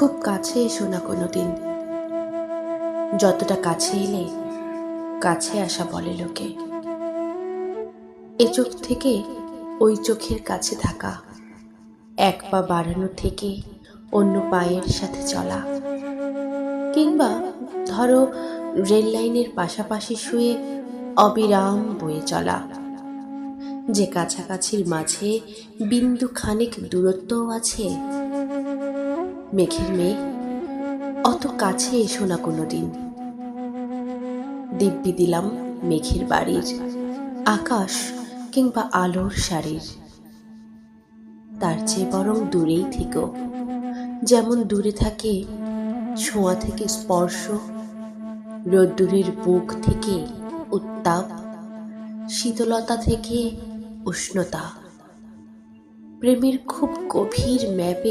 খুব কাছে এসো না কোনোদিন, যতটা কাছে এলে কাছে আসা বলে লোকে। এ চোখ থেকে ওই চোখের কাছে থাকা, এক পা বাড়ানো থেকে অন্য পায়ের সাথে চলা, কিংবা ধরো রেল লাইনের পাশাপাশি শুয়ে অবিরাম বয়ে চলা, যে কাছাকাছির মাঝে বিন্দু খানিক দূরত্বও আছে। মেঘের মেয়ে, অত কাছে এসো না কোনোদিন। দিব্যি দিলাম মেঘের বাড়ির, আকাশ কিংবা আলোর শাড়ির। তার চেয়ে বরং দূরেই থেকো, যেমন দূরে থাকে ছোঁয়া থেকে স্পর্শ, রোদ্দুরের বুক থেকে উত্তাপ, শীতলতা থেকে উষ্ণতা। প্রেমের খুব গভীর ম্যাপে